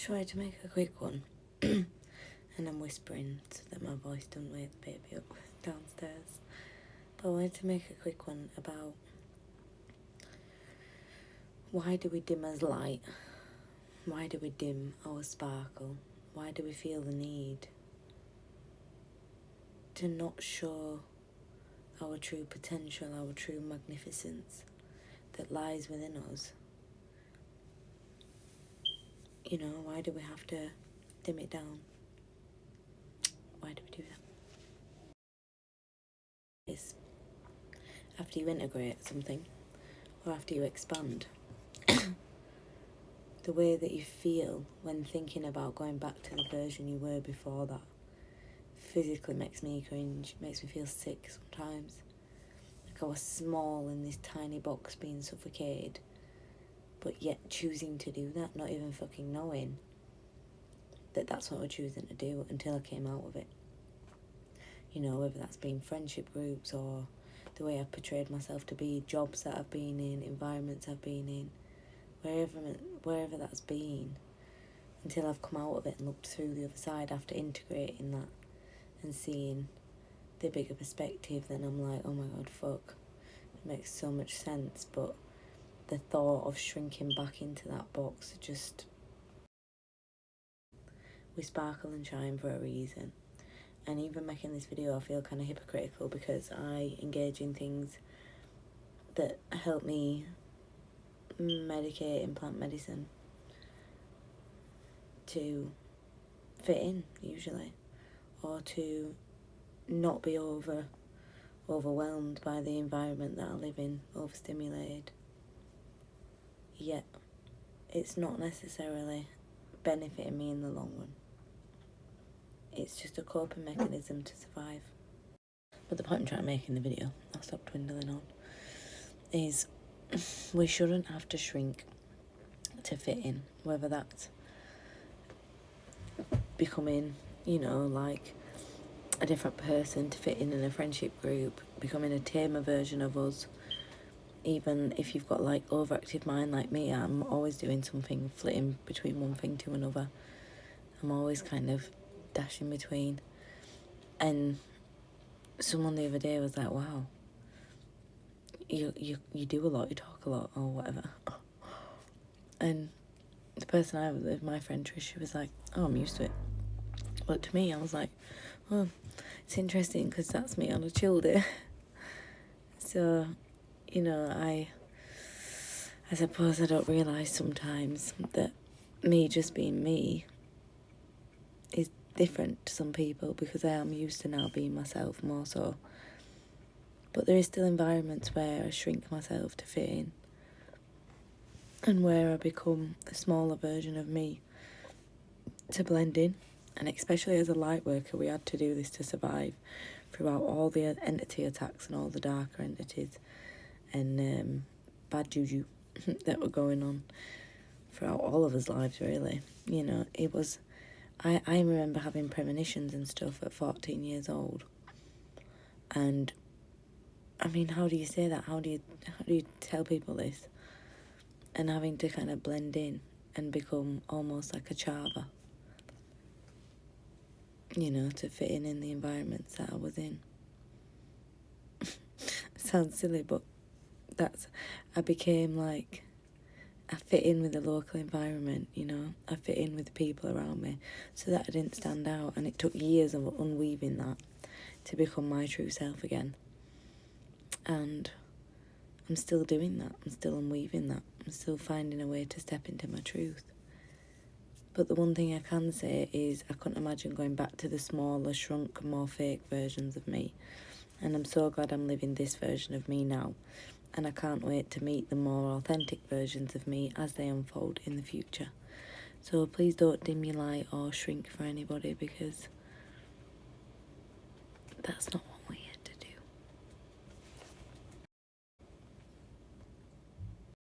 Try to make a quick one. And I'm whispering so that my voice doesn't wake the baby up downstairs. But I wanted to make a quick one about why do we dim as light? Why do we dim our sparkle? Why do we feel the need to not show our true potential, our true magnificence that lies within us? You know, why do we have to dim it down? Why do we do that? It's after you integrate something or after you expand, the way that you feel when thinking about going back to the version you were before that physically makes me cringe, makes me feel sick sometimes. Like I was small in this tiny box being suffocated, but yet choosing to do that, not even fucking knowing that that's what we're choosing to do until I came out of it. You know, whether that's been friendship groups or the way I've portrayed myself to be, jobs that I've been in, environments I've been in, wherever that's been, until I've come out of it and looked through the other side after integrating that and seeing the bigger perspective, then I'm like, oh my god, fuck, it makes so much sense. But the thought of shrinking back into that box, just, we sparkle and shine for a reason. And even making this video, I feel kind of hypocritical because I engage in things that help me medicate and plant medicine to fit in, usually, or to not be overwhelmed by the environment that I live in, overstimulated. Yet it's not necessarily benefiting me in the long run. It's just a coping mechanism to survive. But the point I'm trying to make in the video, I'll stop dwindling on, is we shouldn't have to shrink to fit in, whether that's becoming, you know, like a different person to fit in a friendship group, becoming a tamer version of us. Even if you've got like overactive mind like me, I'm always doing something, flitting between one thing to another. I'm always kind of dashing between. And someone the other day was like, wow, you do a lot, you talk a lot or whatever. And the person I was with, my friend Trish, she was like, oh, I'm used to it. But to me, I was like, oh, it's interesting because that's me on a chill day. So, you know, I suppose I don't realise sometimes that me just being me is different to some people because I am used to now being myself more so. But there is still environments where I shrink myself to fit in and where I become a smaller version of me to blend in. And especially as a light worker, we had to do this to survive throughout all the entity attacks and all the darker entities and bad juju that were going on throughout all of us lives, really. You know, it was, I remember having premonitions and stuff at 14 years old. And I mean, how do you say that? How do you tell people this? And having to kind of blend in and become almost like a chava, you know, to fit in the environments that I was in. Sounds silly, but I became like, I fit in with the local environment, you know. I fit in with the people around me so that I didn't stand out. And it took years of unweaving that to become my true self again. And I'm still doing that. I'm still unweaving that. I'm still finding a way to step into my truth. But the one thing I can say is I couldn't imagine going back to the smaller, shrunk, more fake versions of me. And I'm so glad I'm living this version of me now. And I can't wait to meet the more authentic versions of me as they unfold in the future. So please don't dim your light or shrink for anybody, because that's not